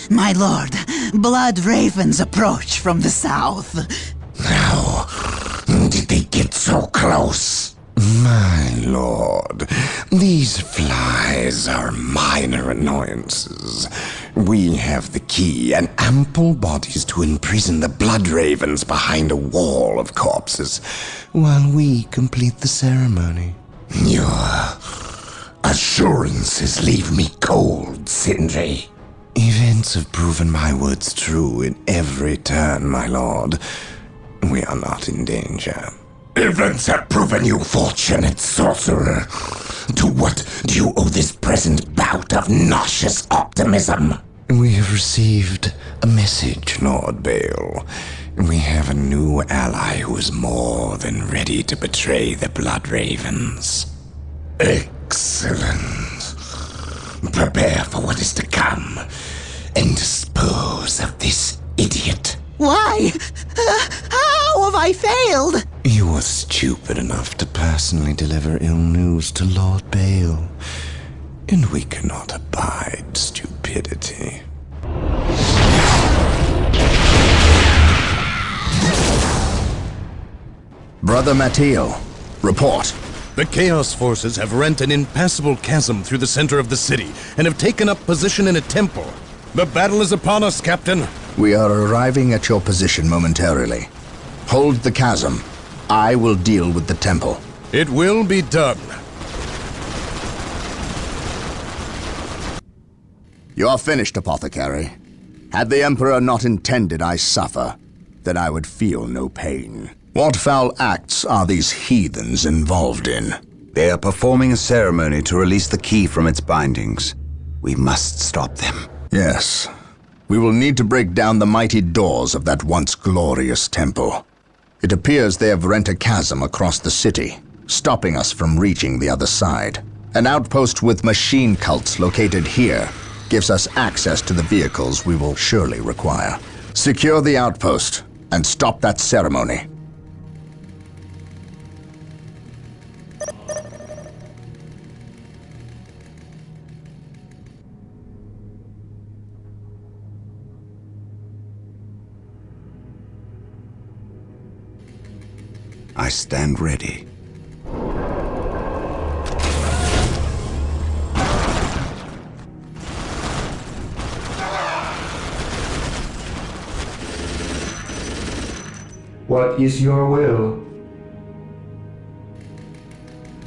My lord, blood ravens approach from the south. How did they get so close? My lord, these flies are minor annoyances. We have the key and ample bodies to imprison the blood ravens behind a wall of corpses, while we complete the ceremony. Your assurances leave me cold, Sindri. Events have proven my words true in every turn, my lord. We are not in danger. Events have proven you fortunate, sorcerer. To what do you owe this present bout of nauseous optimism? We have received a message, Lord Bale. We have a new ally who is more than ready to betray the Blood Ravens. Excellent. Prepare for what is to come, and dispose of this idiot. Why? How have I failed? You were stupid enough to personally deliver ill news to Lord Bale, and we cannot abide stupidity. Brother Matteo, report. The Chaos Forces have rent an impassable chasm through the center of the city and have taken up position in a temple. The battle is upon us, Captain. We are arriving at your position momentarily. Hold the chasm. I will deal with the temple. It will be done. You are finished, Apothecary. Had the Emperor not intended I suffer, then I would feel no pain. What foul acts are these heathens involved in? They are performing a ceremony to release the key from its bindings. We must stop them. Yes. We will need to break down the mighty doors of that once glorious temple. It appears they have rent a chasm across the city, stopping us from reaching the other side. An outpost with machine cults located here gives us access to the vehicles we will surely require. Secure the outpost and stop that ceremony. I stand ready. What is your will?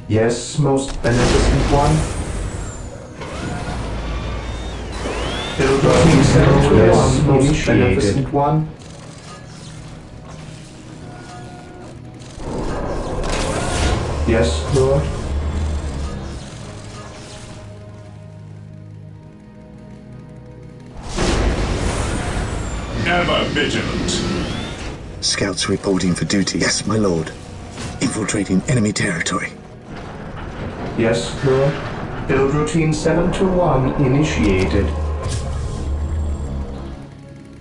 Yes, most beneficent one. Pilgrim 721, most beneficent one. Yes, Lord. Ever vigilant. Scouts reporting for duty. Yes, my lord. Infiltrating enemy territory. Yes, Lord. Build routine 721 initiated.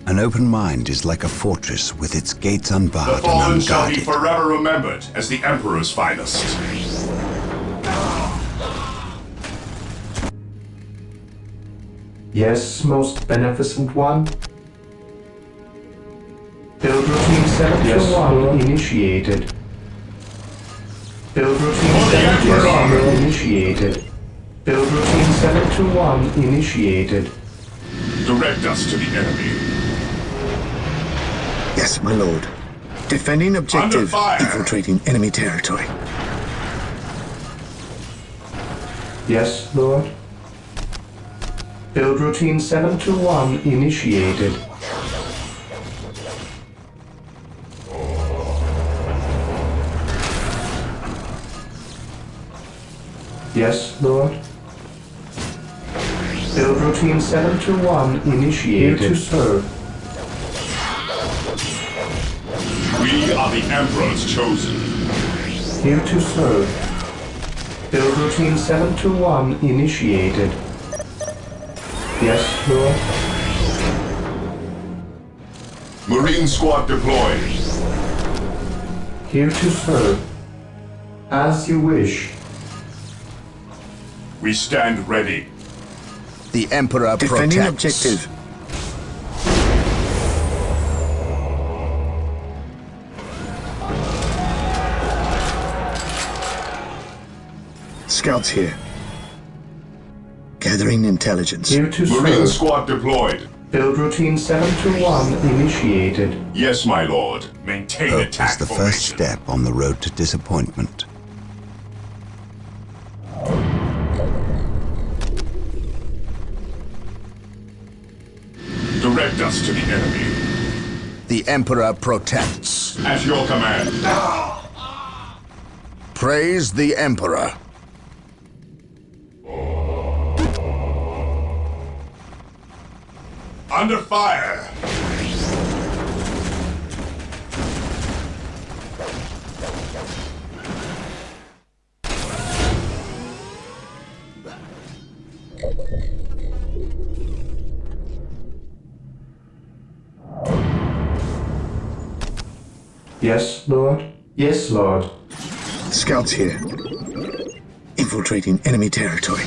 An open mind is like a fortress with its gates The unbarred fallen and shall be unguarded. forever remembered as the Emperor's finest. Yes, most beneficent one. Build routine 721 initiated. Build routine 721 initiated. Build routine 721 initiated. Direct us to the enemy. Yes, my lord. Defending objective. Under fire. Infiltrating enemy territory. Yes, Lord. Build routine 721 initiated. Yes, Lord. Build routine 721 initiated. Here to serve. We are the Emperor's chosen. Here to serve. Build routine 721 initiated. Yes, Lord. Marine squad deployed. Here to serve. As you wish. We stand ready. The Emperor Defending protects. objective. Scouts here. Gathering intelligence. Here to Marine serve. squad deployed. Build routine 721 initiated. Yes, my lord. Maintain Hope attack is the formation. first step on the road to disappointment. Direct us to the enemy. The Emperor protects. At your command. Praise the Emperor. Under fire. Yes, Lord. Yes, Lord. Scouts here. Infiltrating enemy territory.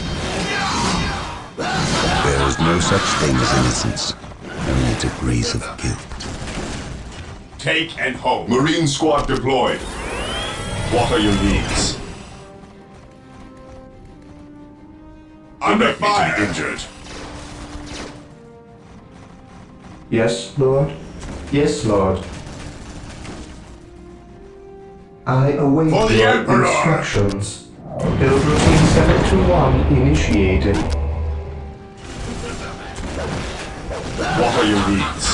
There is no such thing as innocence, only degrees of guilt. Take and hold. Marine squad deployed. What are your needs? Under fire. Injured. Yes, Lord. Yes, Lord. I await For the your Emperor! instructions. Build routine 721 initiated. What are your needs?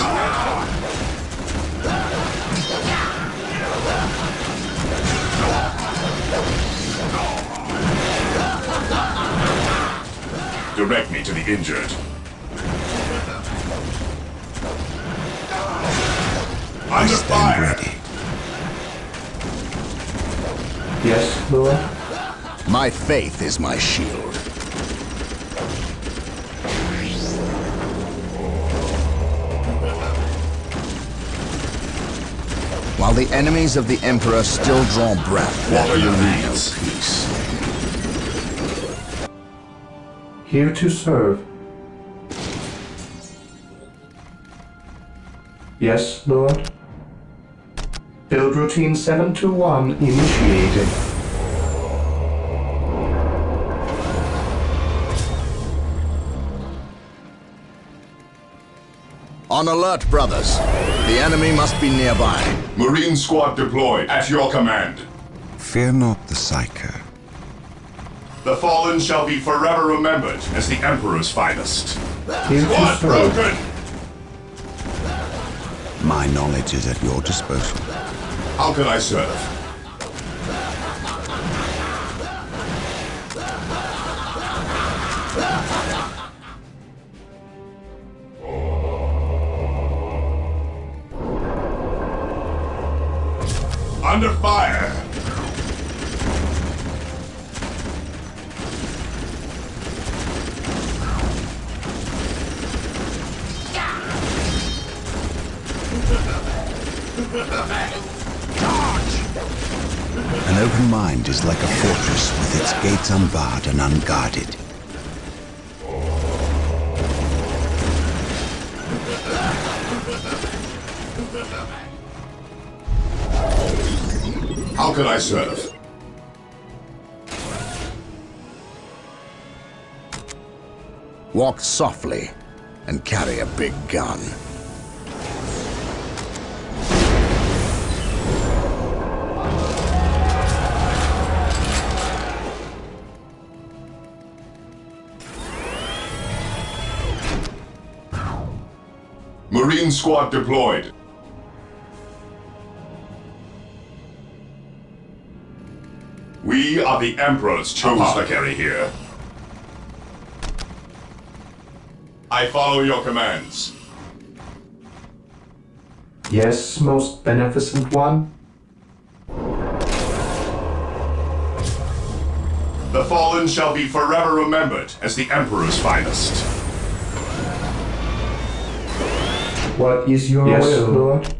Direct me to the injured. I Under stand fire. ready. Yes, Lord. My faith is my shield. While the enemies of the Emperor still draw breath, What are your there is needs? no peace. Here to serve. Yes, Lord. Build routine 721 initiated. On alert, brothers. The enemy must be nearby. Marine squad deployed. At your command. Fear not the Psycho. The fallen shall be forever remembered as the Emperor's finest. Here to Squad serve. broken! My knowledge is at your disposal. How can I serve? Under fire! An open mind is like a fortress with its gates unbarred and unguarded. How can I serve? Walk softly and carry a big gun. Marine squad deployed. We are the Emperor's chosen. Apothecary here. I follow your commands. Yes, most beneficent one. The fallen shall be forever remembered as the Emperor's finest. What is your will, Lord?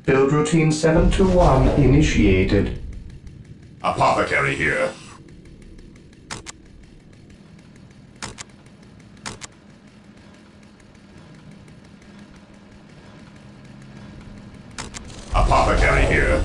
Build routine 721 initiated. Apothecary here. here.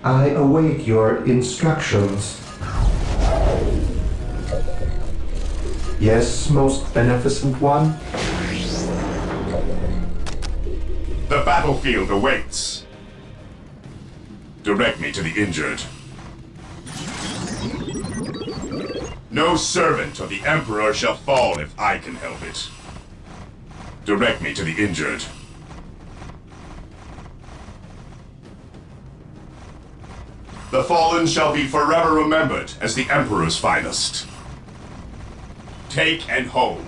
I await your instructions. Yes, most beneficent one. The battlefield awaits. Direct me to the injured. No servant of the Emperor shall fall if I can help it. Direct me to the injured. The fallen shall be forever remembered as the Emperor's finest. Take and hold.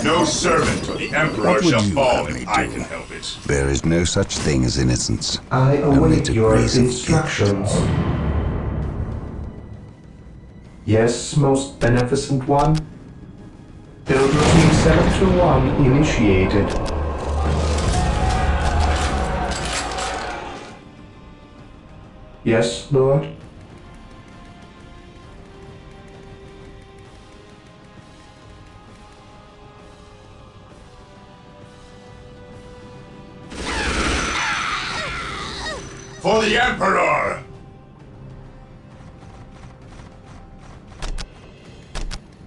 No servant of the Emperor What would shall you fall have me if I do? can help it. There is no such thing as innocence. I Only await to your praise of instructions. Yes, most beneficent one. Build routine 721 initiated. Yes, Lord. For the Emperor!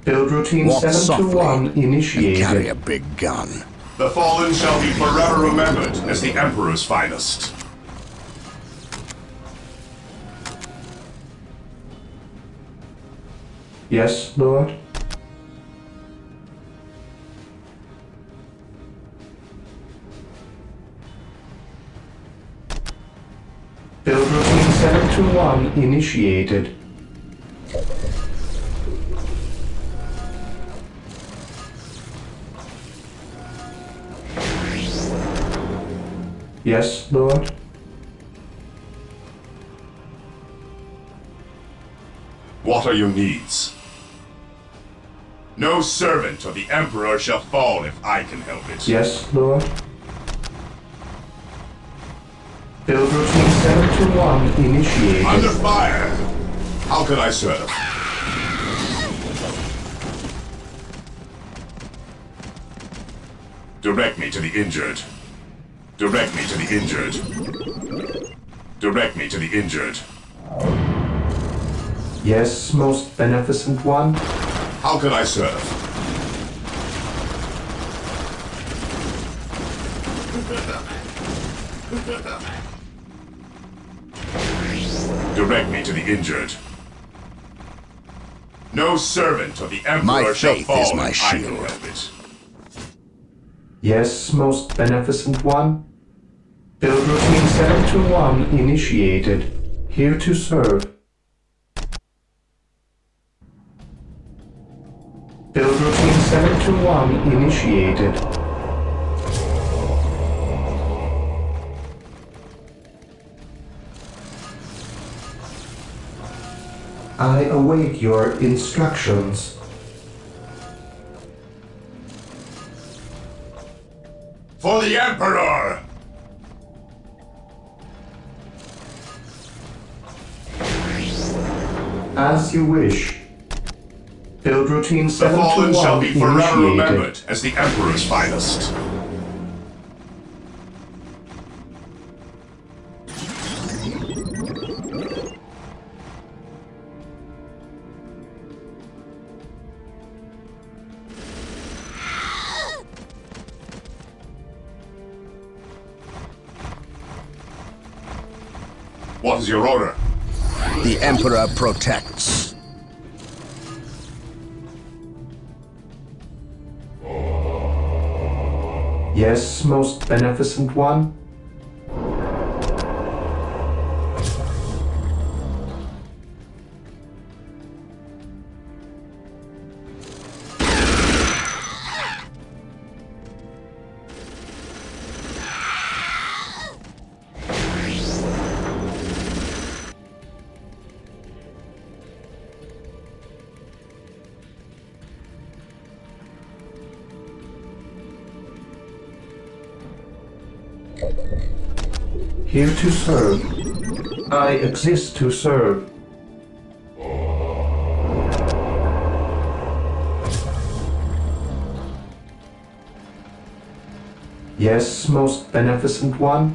Build routine Walk 721 softly and carry initiated. a big gun. The fallen shall be forever remembered as the Emperor's finest. Yes, Lord. Build routine 721 initiated. Yes, Lord. What are your needs? No servant of the Emperor shall fall if I can help it. Yes, Lord. Build routine 721 initiated. Under fire! How can I serve? Direct me to the injured. Direct me to the injured. Direct me to the injured. Yes, most beneficent one. How can I serve? Direct me to the injured. No servant of the Emperor My shall faith fall is my if I can shield. help it. Yes, most beneficent one. Build routine 721 initiated. Here to serve. Build routine 721 initiated. I await your instructions. For the Emperor! As you wish. Build routine The fallen 721 shall be forever initiated. remembered as the Emperor's finest. What is your order? The Emperor protects. Yes, most beneficent one. Here to serve. I exist to serve. Yes, most beneficent one.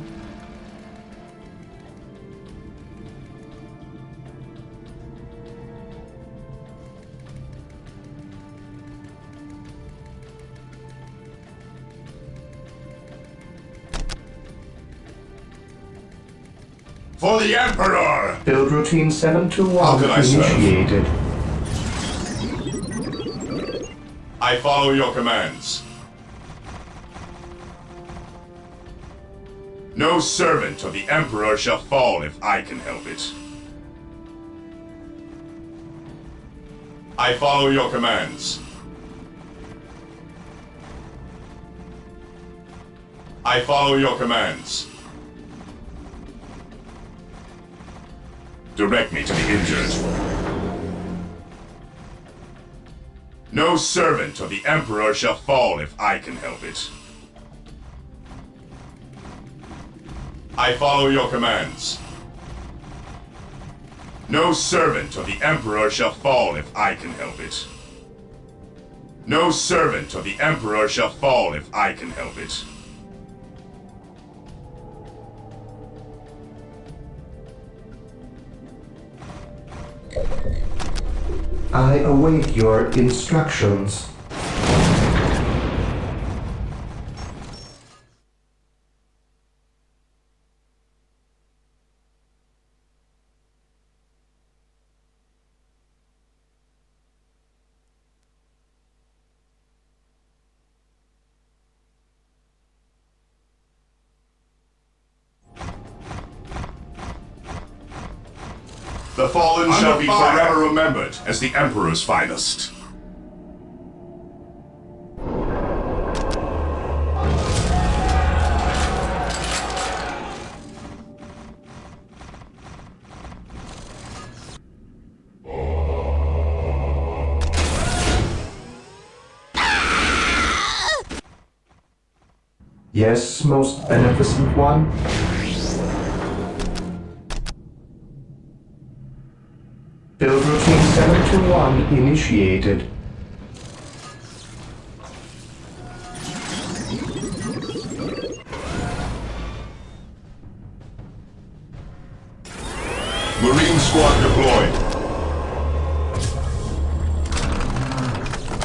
For the Emperor! Build routine 721 How can I serve? initiated. I follow your commands. No servant of the Emperor shall fall if I can help it. I follow your commands. I follow your commands. Direct me to the injured. No servant of the Emperor shall fall if I can help it. I follow your commands. No servant of the Emperor shall fall if I can help it. No servant of the Emperor shall fall if I can help it. I await your instructions. The fallen shall be forever remembered as the Emperor's finest. Yes, most beneficent one. Build routine 721 initiated. Marine squad deployed.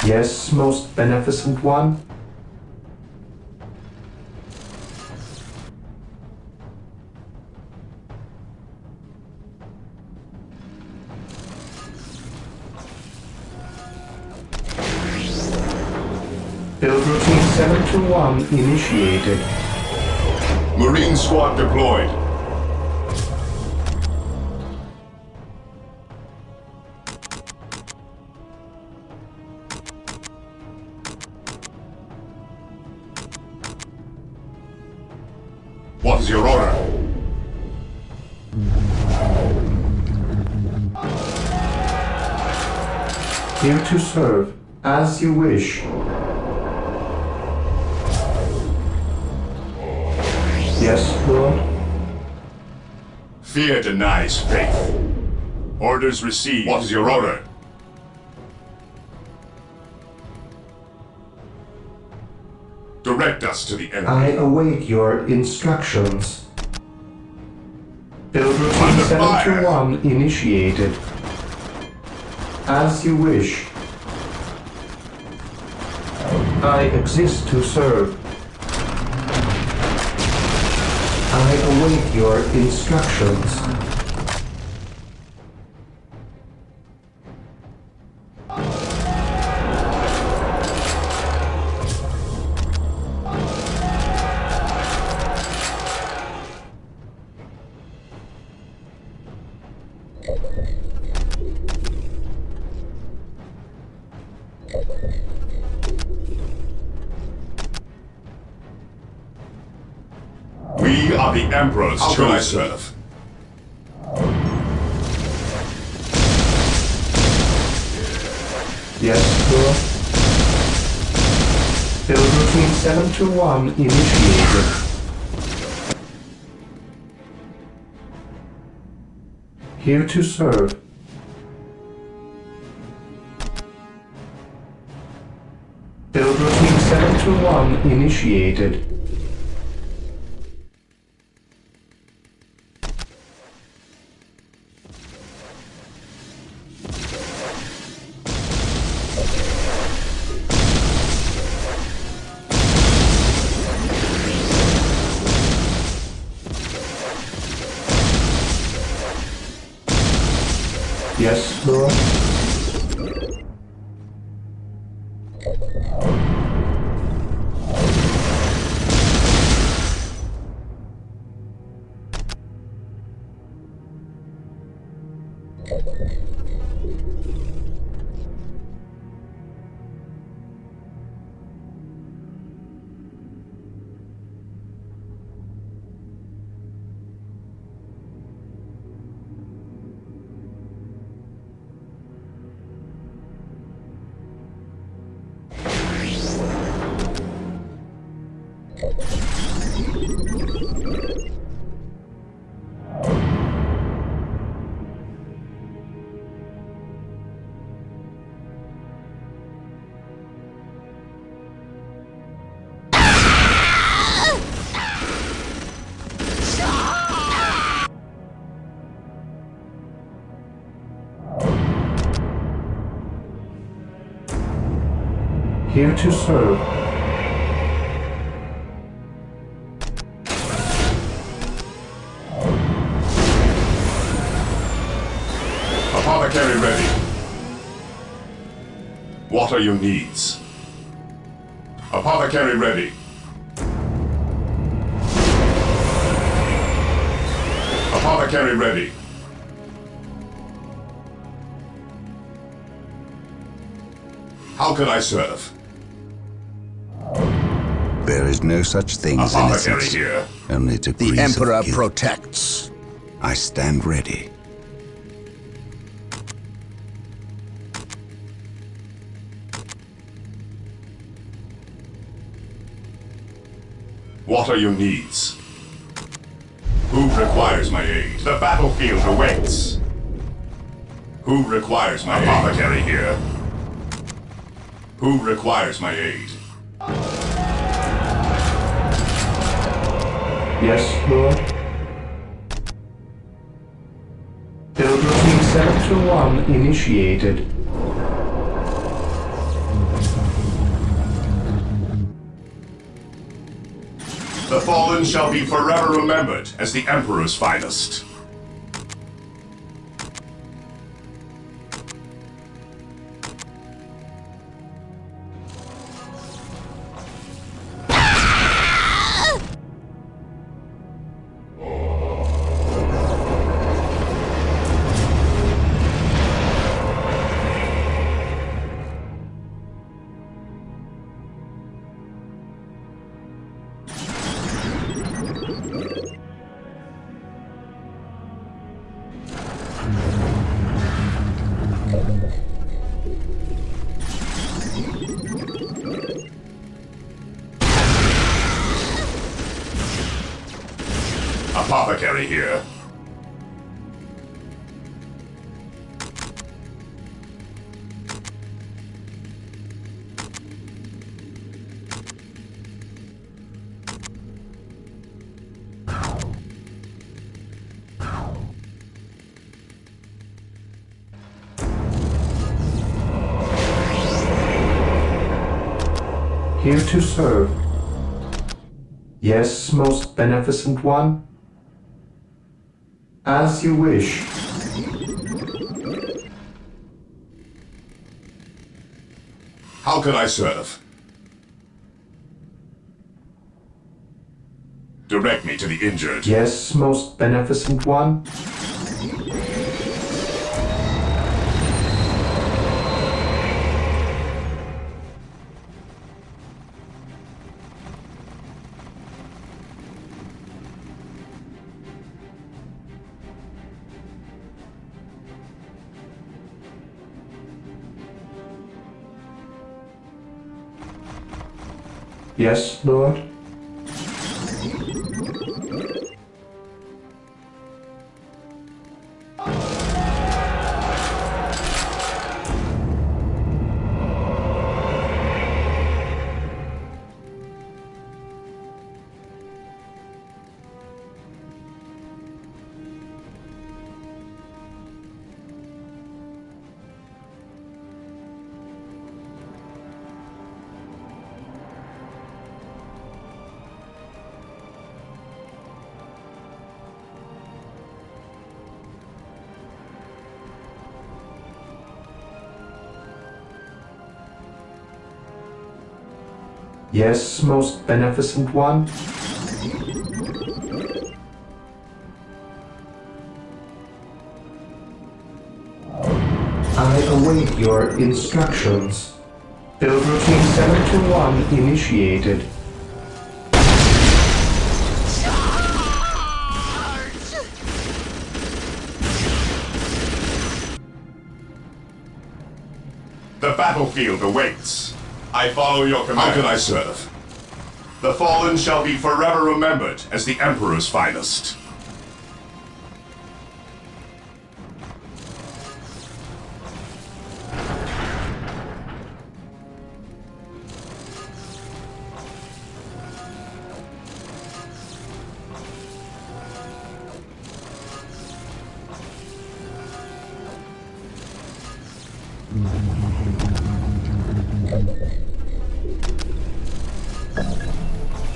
Yes, most beneficent one. Build routine 721 initiated. Marine squad deployed. What is your order? Here to serve, as you wish. Yes, Lord? Fear denies faith. Orders received. What is your order? Direct us to the enemy. I await your instructions. Build routine Under fire. 721 initiated. As you wish. I exist to serve. I await your instructions. We are the Emperor's chosen. Yes, Lord? Build routine 721 initiated. Here to serve. Build routine 721 initiated. Yes, Lord. Here to serve. Apothecary ready. What are your needs? Apothecary ready. Apothecary ready. How can I serve? There is no such thing as Apothecary innocence. here. Only degrees The Emperor of guilt. protects. I stand ready. What are your needs? Who requires my aid? The battlefield awaits. Who requires my apothecary aid? Here. Who requires my aid? Yes, Lord. Build routine 721 initiated. The fallen shall be forever remembered as the Emperor's finest. Apothecary here. Here to serve. Yes, most beneficent one. As you wish. How can I serve? Direct me to the injured. Yes, most beneficent one. Yes, Lord. Yes, most beneficent one. I await your instructions. Build routine 721 initiated. The battlefield awaits. I follow your command. How can I serve? The fallen shall be forever remembered as the Emperor's finest.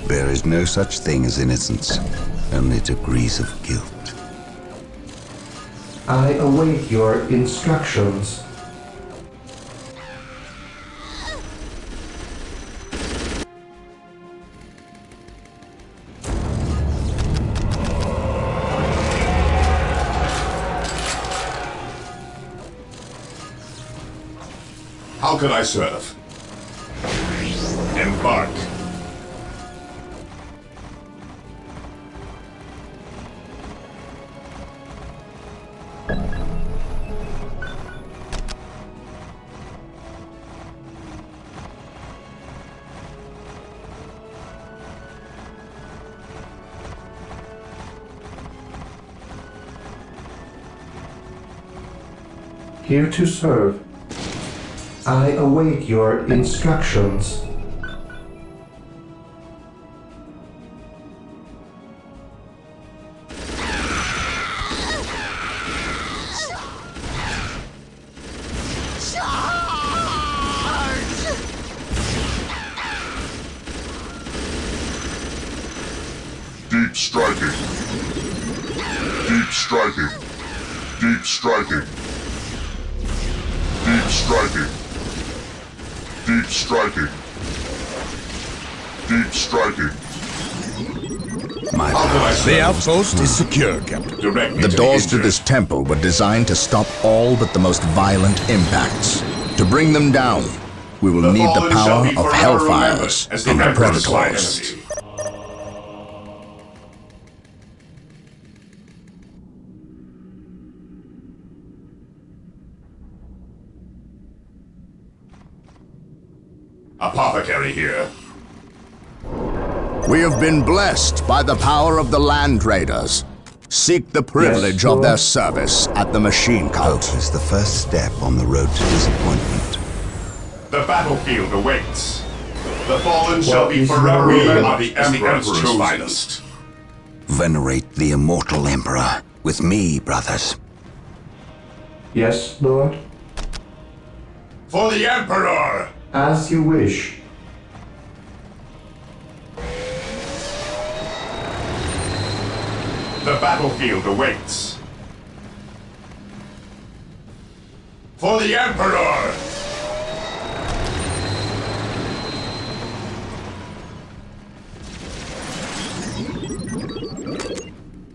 There is no such thing as innocence, only degrees of guilt. I await your instructions. How can I serve? Embark. Here to serve. I await your instructions. Deep striking. Deep striking. Deep striking. Deep striking. Deep striking. Deep striking. My The outpost is secure, Captain. Direct me The to doors to injured. this temple were designed to stop all but the most violent impacts. To bring them down, we will need the fallen shall power be of forever hellfires remembered as the and Emperor's predators. finest. Apothecary here. We have been blessed by the power of the land raiders. Seek the privilege of Lord. their service at the machine hope cult. is the first step on the road to disappointment. The battlefield awaits. The fallen shall be is forever your remembered will? as the Emperor's finest. Venerate the immortal Emperor with me, brothers. Yes, Lord? For the Emperor! As you wish. The battlefield awaits. For the Emperor!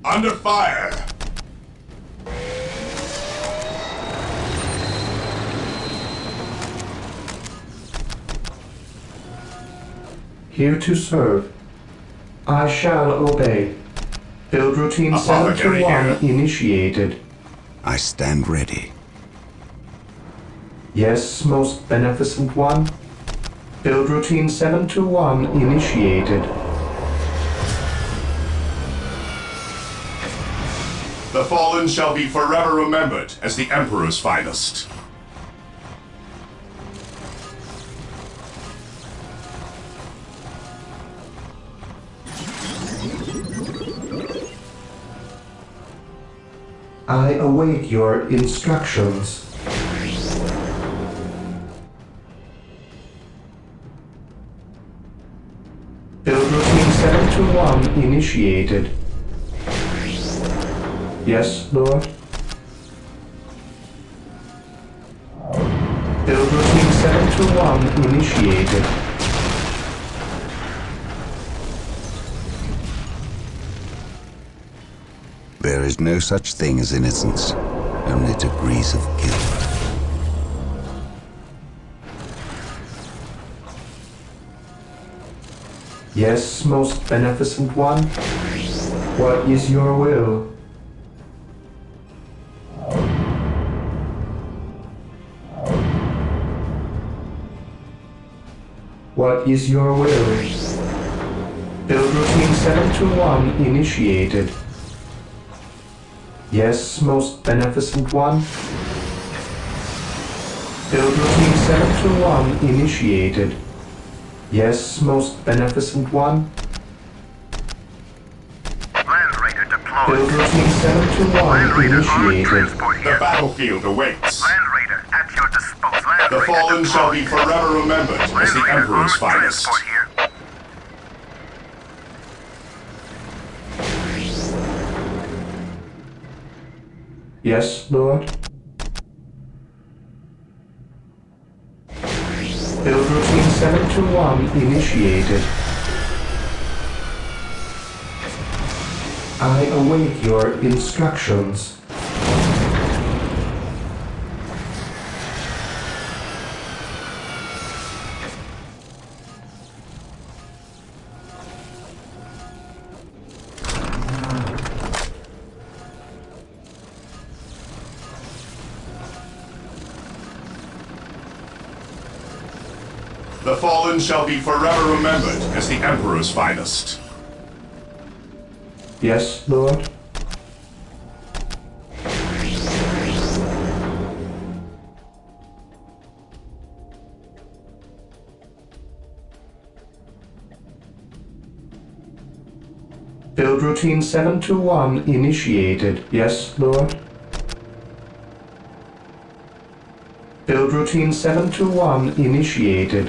Under fire! Here to serve. I shall obey. Build routine Apothecary 721 here. initiated. I stand ready. Yes, most beneficent one. Build routine 721 initiated. The fallen shall be forever remembered as the Emperor's finest. I await your instructions. Build routine 721 initiated. Yes, Lord? Build routine 721 initiated. There is no such thing as innocence, only degrees of guilt. Yes, most beneficent one. What is your will? What is your will? Build routine 721 initiated. Yes, most beneficent one. Build routine 721 initiated. Yes, most beneficent one. Land Raider deployed. Build routine 721 Land Raider armored initiated. transport The here. battlefield awaits. Land Raider at your disposal. Land The Raider fallen shall be deployed. forever remembered as Land the Raider Emperor's armored finest. transport here. Yes, Lord. Build routine 721 initiated. I await your instructions. The fallen shall be forever remembered as the Emperor's finest. Yes, Lord. Build routine 721 initiated. Yes, Lord. Build routine 721 initiated.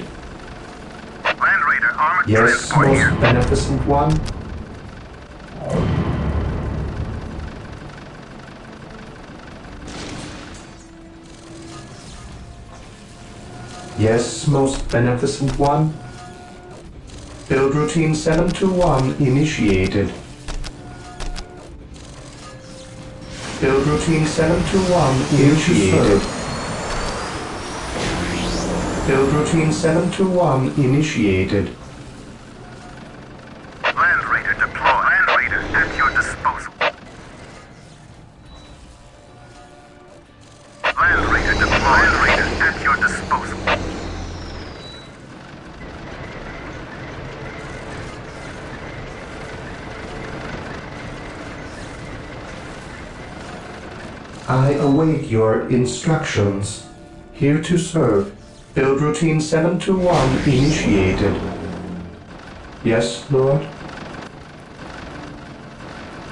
Land Raider armored Yes, transport here. most beneficent one. Yes, most beneficent one. Build routine 721 initiated. Build routine 721 initiated. Build routine 721 initiated. Land Raider deployed. Land Raider at your disposal. Land Raider deployed. Land Raider at your disposal. I await your instructions. Here to serve. Build routine 721 initiated. Yes, Lord.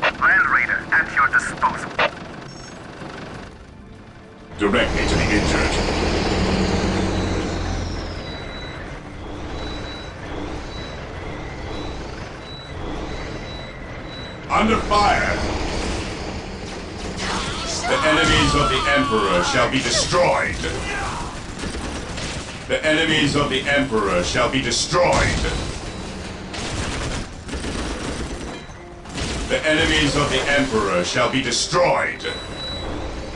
Land Raider at your disposal. Directly to the injured. Under fire. The enemies of the Emperor shall be destroyed. The enemies of the Emperor shall be destroyed. The enemies of the Emperor shall be destroyed.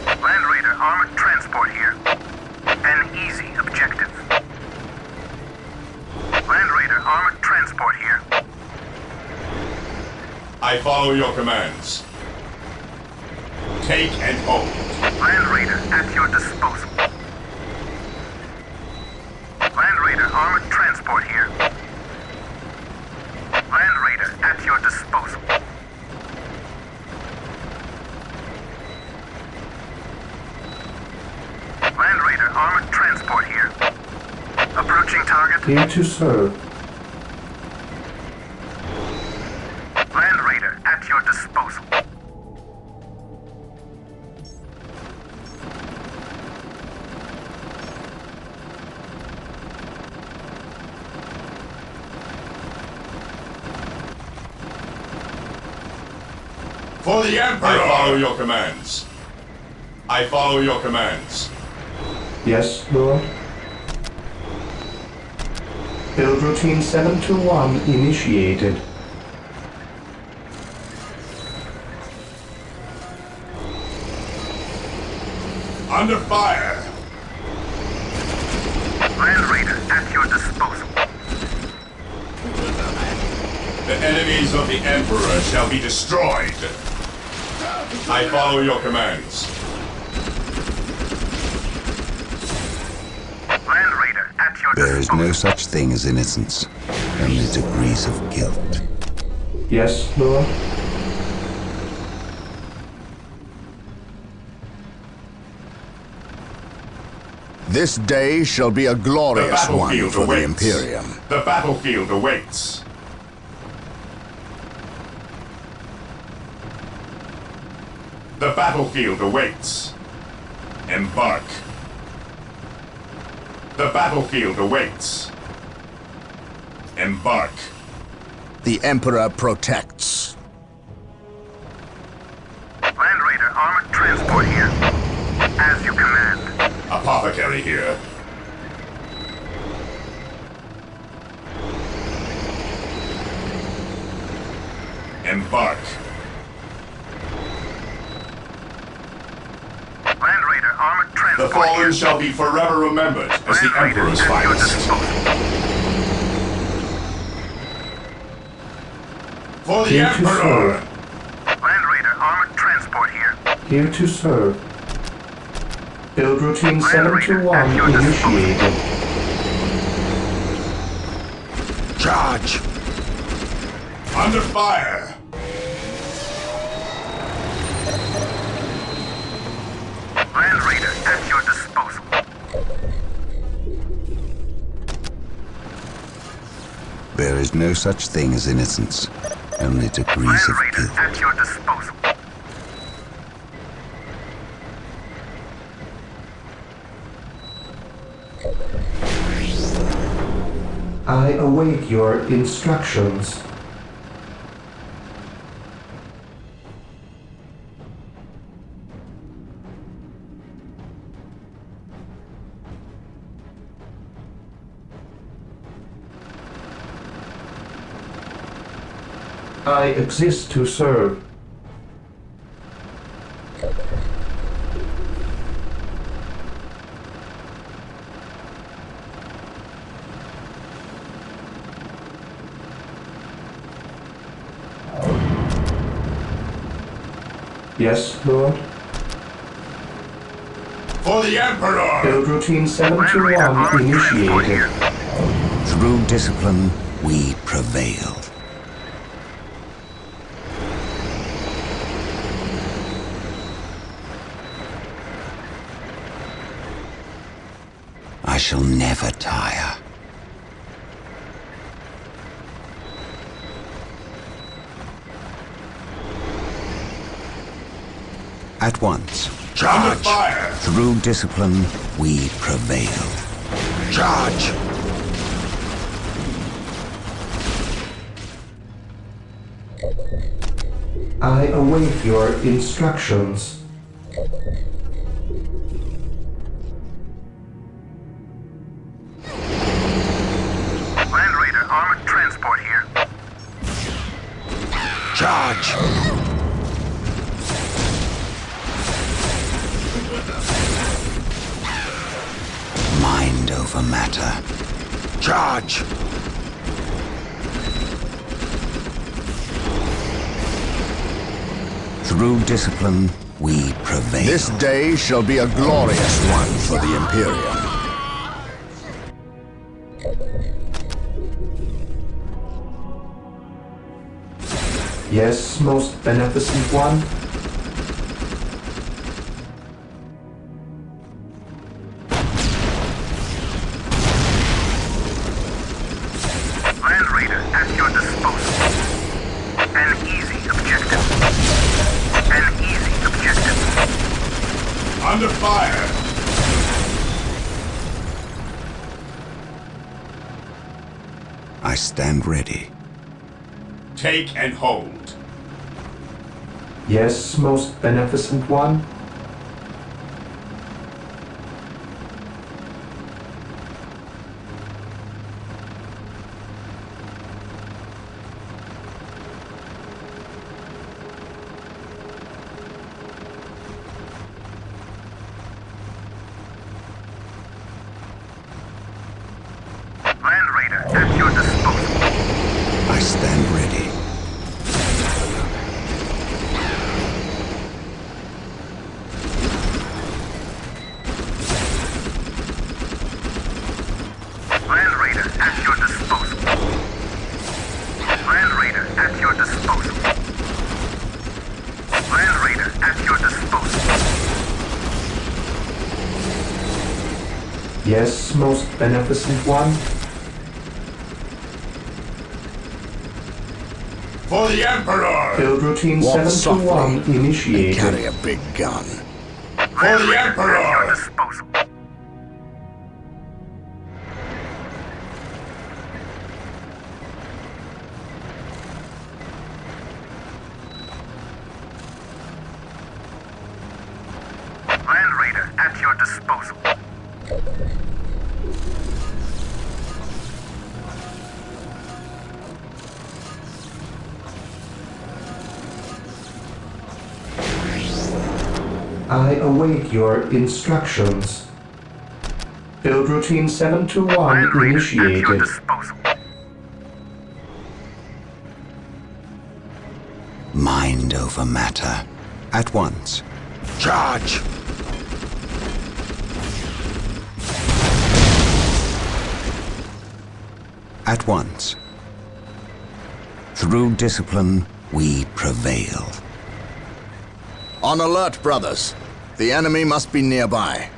Land Raider armored transport here. An easy objective. Land Raider armored transport here. I follow your commands. Take and hold. Land Raider at your disposal. Land Raider armored transport here. Land Raider at your disposal. Land Raider armored transport here. Approaching target. Here to serve. Land Raider at your disposal. For the Emperor! I follow your commands. I follow your commands. Yes, Lord. Build routine 721 initiated. Under fire! Land Raider at your disposal. The enemies of the Emperor shall be destroyed. I follow your commands. Land Raider at your There is disposal. no such thing as innocence, only degrees of guilt. Yes, Lord? This day shall be a The glorious one battlefield for the awaits. Imperium. The battlefield awaits. The battlefield awaits. Embark. The battlefield awaits. Embark. The Emperor protects. Land Raider armored transport here. As you command. Apothecary here. Embark. Land Raider armored The transport fallen here. shall be forever remembered as the Land Raider Emperor's at your finest. disposal. For the Here to Emperor! serve. Land Raider armored transport here. Here to serve. Build routine Land Raider 721 at your disposal. initiated. Charge! Under fire! Land Raider at your disposal. There is no such thing as innocence, only degrees Land of Raider guilt. at your disposal. I await your instructions. I exist to serve. Yes, Lord? For the Emperor! Build routine Land Raider 721 armored transport initiated. here. Through discipline, we prevail. I shall never tire. At once, Under fire! through discipline, we prevail. Charge! I await your instructions. Land Raider armored transport here. Charge! Mind over matter. Charge! Through discipline, we prevail. This day shall be a glorious one for the Imperium. Yes, most beneficent one? Land Raider at your disposal. An easy objective. An easy objective. Under fire! I stand ready. Take and hold. Yes, most beneficent one? disposal. Land Raider at your disposal. Yes, most beneficent one. For the Emperor! Build routine Walk 721 softly and initiated. carry a big gun. For Land the Raider at your Emperor! disposal. Land Raider at your disposal. I await your instructions. Build routine 721 Land Raider at your initiated. disposal. Mind over matter. At once. Charge! At once. Through discipline, we prevail. On alert, brothers. The enemy must be nearby.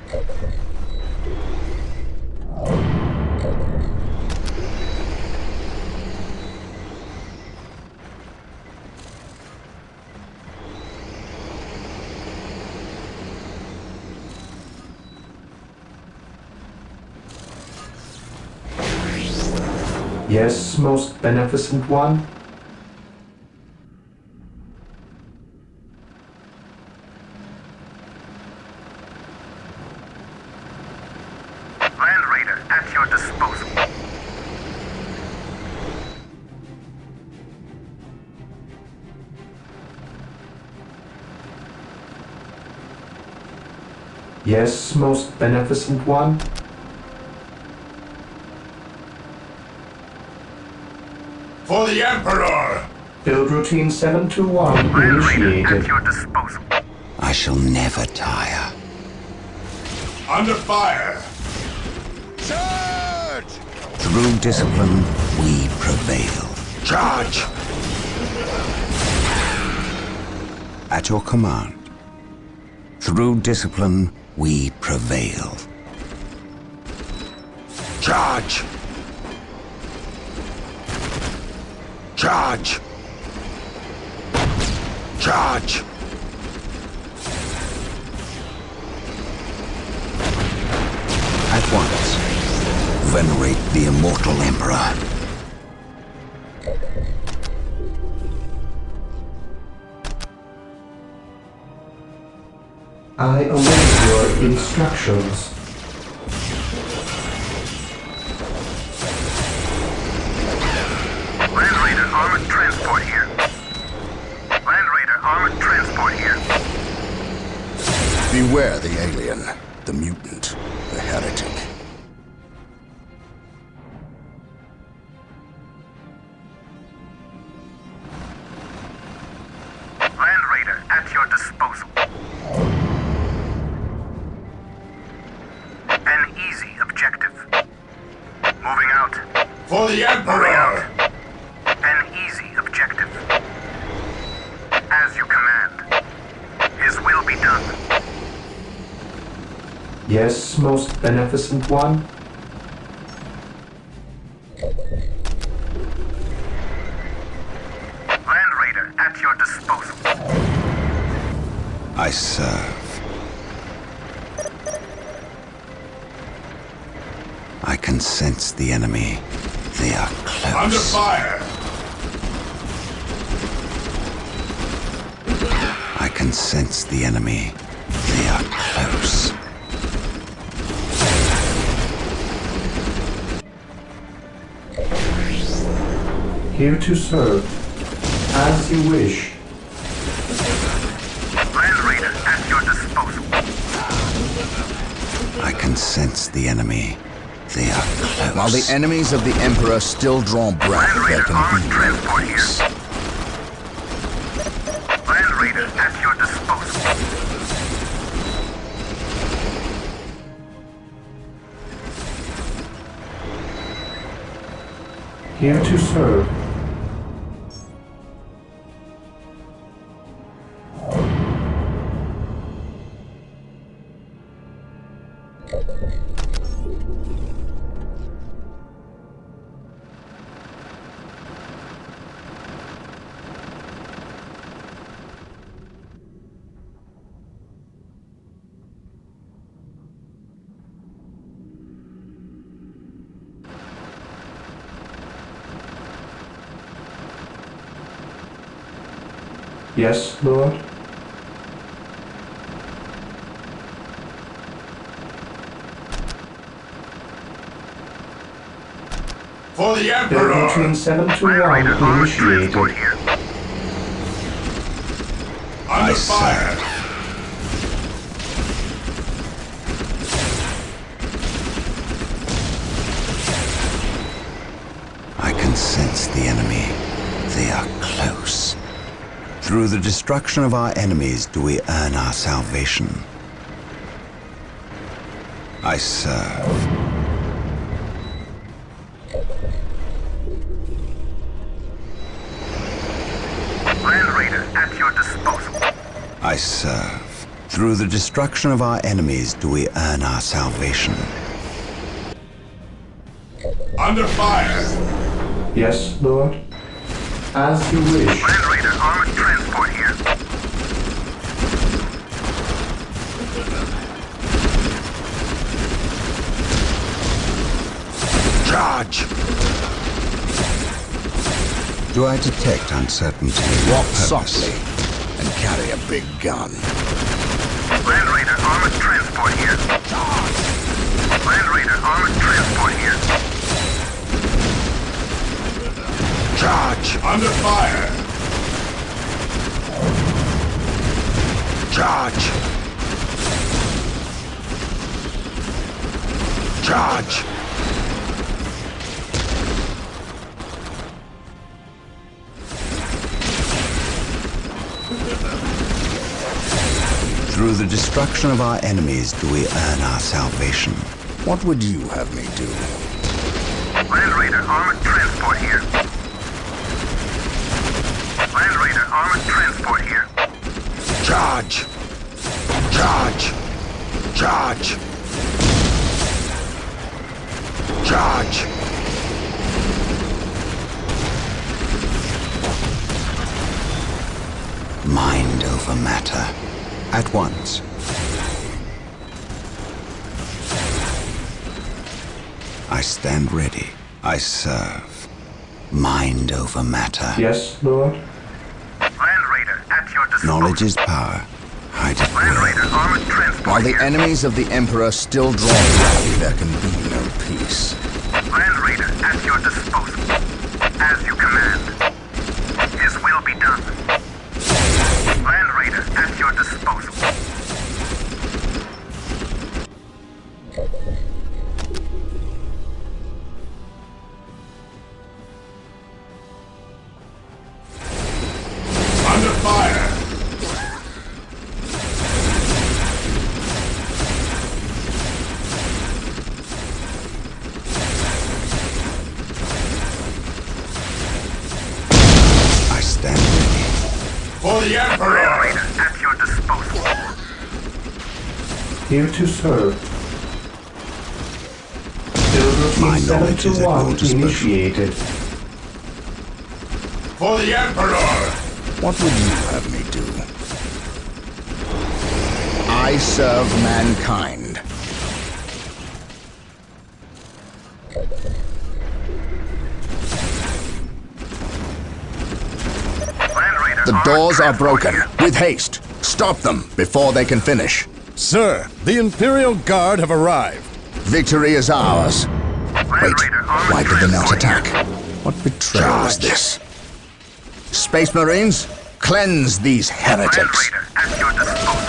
Yes, most beneficent one. Land Raider at your disposal. Yes, most beneficent one. For the Emperor! Build routine 721 Land Raider at initiated. your disposal. I shall never tire. Under fire! Charge! Through discipline, we prevail. Charge! At your command. Through discipline, we prevail. Charge! Charge! Charge! At once. Venerate the immortal Emperor. I await your instructions. Land Raider armored transport here. Land Raider armored transport here. Beware the alien, the mutant, the heretic. Land Raider at your disposal. An easy objective. Moving out. For the Moving out. Emperor! An easy objective. As you command. His will be done. Yes, most beneficent one. Land Raider at your disposal. I serve. I can sense the enemy. They are close. Under fire! I can sense the enemy. They are close. Here to serve. As you wish. Land Raider at your disposal. I can sense the enemy. They are close. While the enemies of the Emperor still draw breath, Land there Raider can armored be transport no here. peace. Land Raider at your disposal. Here to serve. Yes, Lord. For the Build Emperor! routine 721 Armored transport initiated. here. Under fire! I can sense the enemy. They are close. Through the destruction of our enemies do we earn our salvation. I serve. Land Raider at your disposal. I serve. Through the destruction of our enemies do we earn our salvation. Under fire! Yes, Lord. As you wish. Land Raider armored transport here. Charge! Do I detect uncertainty? Walk Purpose? softly and carry a big gun. Land Raider armored transport here. Land Raider armored transport here. Charge! Under fire! Charge! Charge! Through the destruction of our enemies do we earn our salvation. What would you have me do? Land Raider armored transport here. Land Raider armored transport here. Charge! Charge! Charge! Charge! Mind over matter. At once. I stand ready. I serve. Mind over matter. Yes, Lord. Land Raider at your disposal. Knowledge is power. Hide it Land well. Raider armored transport While the here. enemies of the Emperor still draw rally, there can be no peace. Land Raider at your disposal. As you command. His will be done. Land Raider at your disposal. Under fire! I stand ready. For the Land Emperor! Raider at your disposal. Here to serve. Build My routine knowledge is at your 721 disposal. initiated. For the Emperor! What would you have me do? I serve mankind. Land Raider The armored doors are transport broken. here. With haste. Stop them before they can finish. Sir, the Imperial Guard have arrived. Victory is ours. Land Wait, Raider armored why did they not transport attack? here. What betrayal is this? Space Marines, cleanse these Land heretics. Raider at your disposal.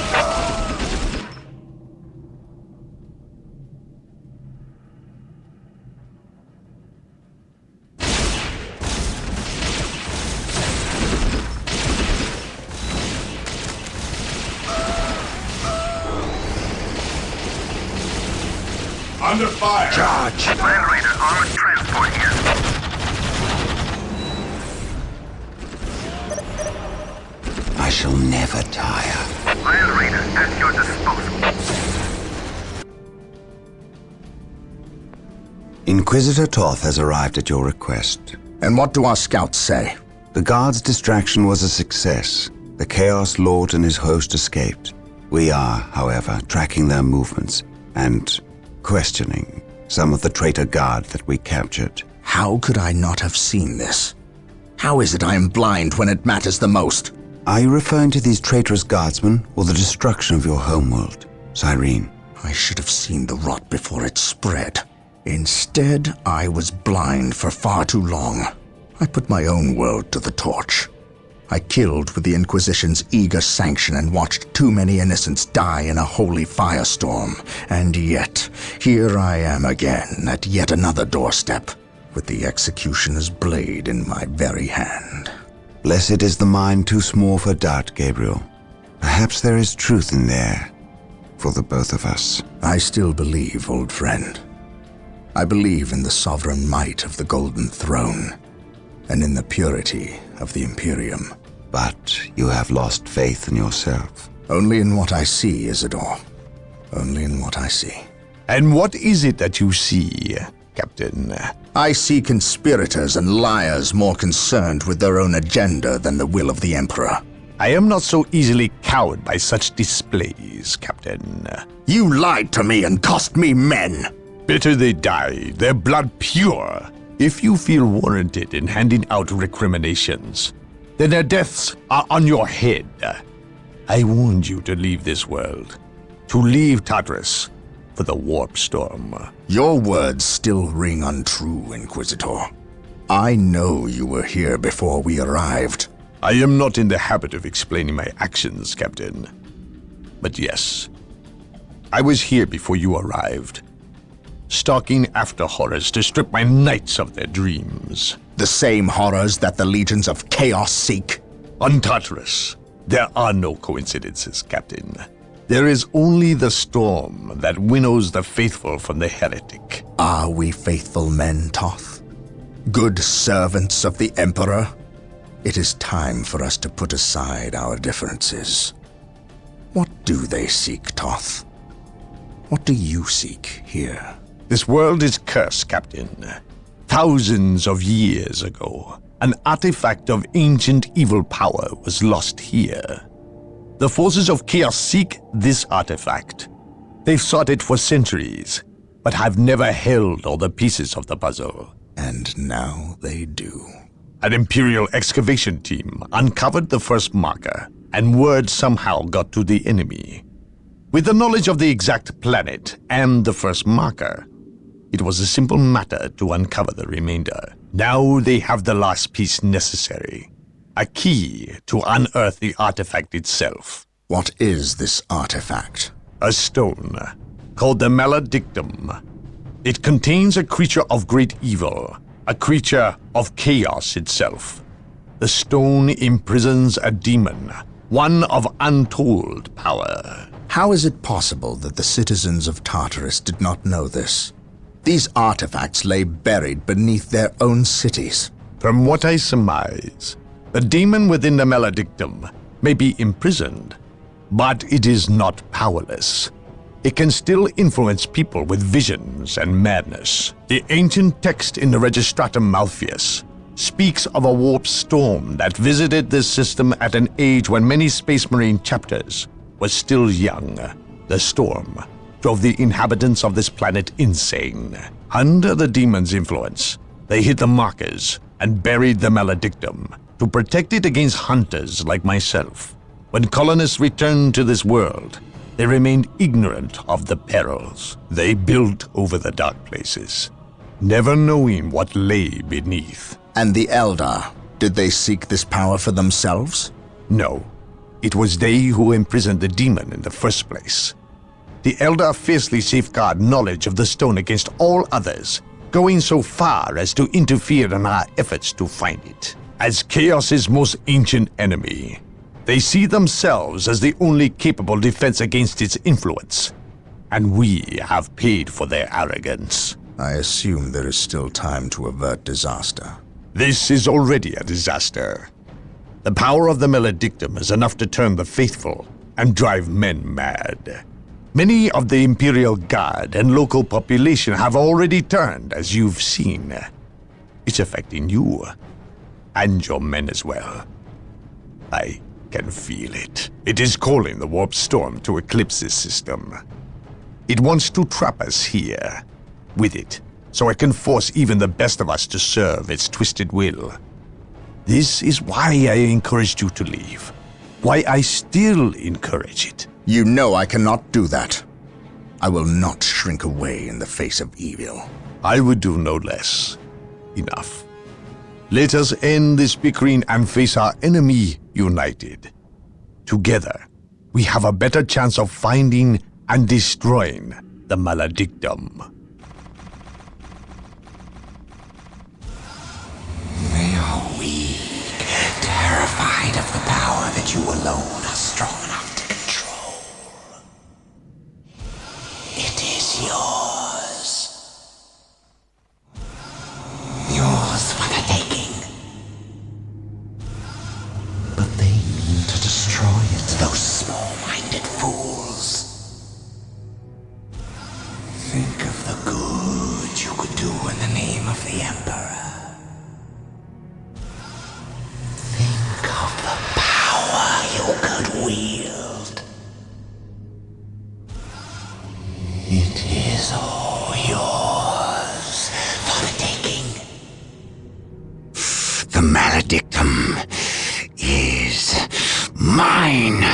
Under fire! Charge! Land Raider armored transport here. I shall never tire. Land Raider at your disposal. Inquisitor Toth has arrived at your request. And what do our scouts say? The guard's distraction was a success. The Chaos Lord and his host escaped. We are, however, tracking their movements and questioning some of the traitor guard that we captured. How could I not have seen this? How is it I am blind when it matters the most? Are you referring to these traitorous guardsmen or the destruction of your homeworld, Cyrene? I should have seen the rot before it spread. Instead, I was blind for far too long. I put my own world to the torch. I killed with the Inquisition's eager sanction and watched too many innocents die in a holy firestorm. And yet, here I am again at yet another doorstep, with the executioner's blade in my very hand. Blessed is the mind too small for doubt, Gabriel. Perhaps there is truth in there, for the both of us. I still believe, old friend. I believe in the sovereign might of the Golden Throne, and in the purity of the Imperium. But you have lost faith in yourself. Only in what I see, Isidore. Only in what I see. And what is it that you see, Captain? I see conspirators and liars more concerned with their own agenda than the will of the Emperor. I am not so easily cowed by such displays, Captain. You lied to me and cost me men! Better they die, their blood pure. If you feel warranted in handing out recriminations, then their deaths are on your head. I warned you to leave this world, to leave Tartarus for the warp storm. Your words still ring untrue, Inquisitor. I know you were here before we arrived. I am not in the habit of explaining my actions, Captain. But yes, I was here before you arrived, stalking after horrors to strip my knights of their dreams. The same horrors that the legions of chaos seek. On Tartarus, there are no coincidences, Captain. There is only the storm that winnows the faithful from the heretic. Are we faithful men, Toth? Good servants of the Emperor? It is time for us to put aside our differences. What do they seek, Toth? What do you seek here? This world is cursed, Captain. Thousands of years ago, an artifact of ancient evil power was lost here. The forces of chaos seek this artifact. They've sought it for centuries, but have never held all the pieces of the puzzle. And now they do. An Imperial excavation team uncovered the first marker, and word somehow got to the enemy. With the knowledge of the exact planet and the first marker, it was a simple matter to uncover the remainder. Now they have the last piece necessary. A key to unearth the artifact itself. What is this artifact? A stone, called the Maledictum. It contains a creature of great evil, a creature of chaos itself. The stone imprisons a demon, one of untold power. How is it possible that the citizens of Tartarus did not know this? These artifacts lay buried beneath their own cities. From what I surmise, the demon within the Maledictum may be imprisoned, but it is not powerless. It can still influence people with visions and madness. The ancient text in the Registratum Malpheus speaks of a warp storm that visited this system at an age when many Space Marine chapters were still young. The storm drove the inhabitants of this planet insane. Under the demon's influence, they hid the markers and buried the Maledictum to protect it against hunters like myself. When colonists returned to this world, they remained ignorant of the perils. They built over the dark places, never knowing what lay beneath. And the Elder, did they seek this power for themselves? No, it was they who imprisoned the demon in the first place. The Elder fiercely safeguard knowledge of the stone against all others, going so far as to interfere in our efforts to find it. As Chaos's most ancient enemy, they see themselves as the only capable defense against its influence, and we have paid for their arrogance. I assume there is still time to avert disaster. This is already a disaster. The power of the Maledictum is enough to turn the faithful and drive men mad. Many of the Imperial Guard and local population have already turned, as you've seen. It's affecting you, and your men as well. I can feel it. It is calling the warp storm to eclipse this system. It wants to trap us here, with it, so it can force even the best of us to serve its twisted will. This is why I encouraged you to leave. why I still encourage it. You know I cannot do that. I will not shrink away in the face of evil. I would do no less. Enough. Let us end this bickering and face our enemy united. Together, we have a better chance of finding and destroying the Maledictum. They are weak, terrified of the power that you alone are strong enough to control. It is yours. Yours for the taking. But they mean to destroy it, those small-minded fools. Think of the good you could do in the name of the Emperor. Think of the power you could wield. It is all yours for the taking. The Maledictum is mine.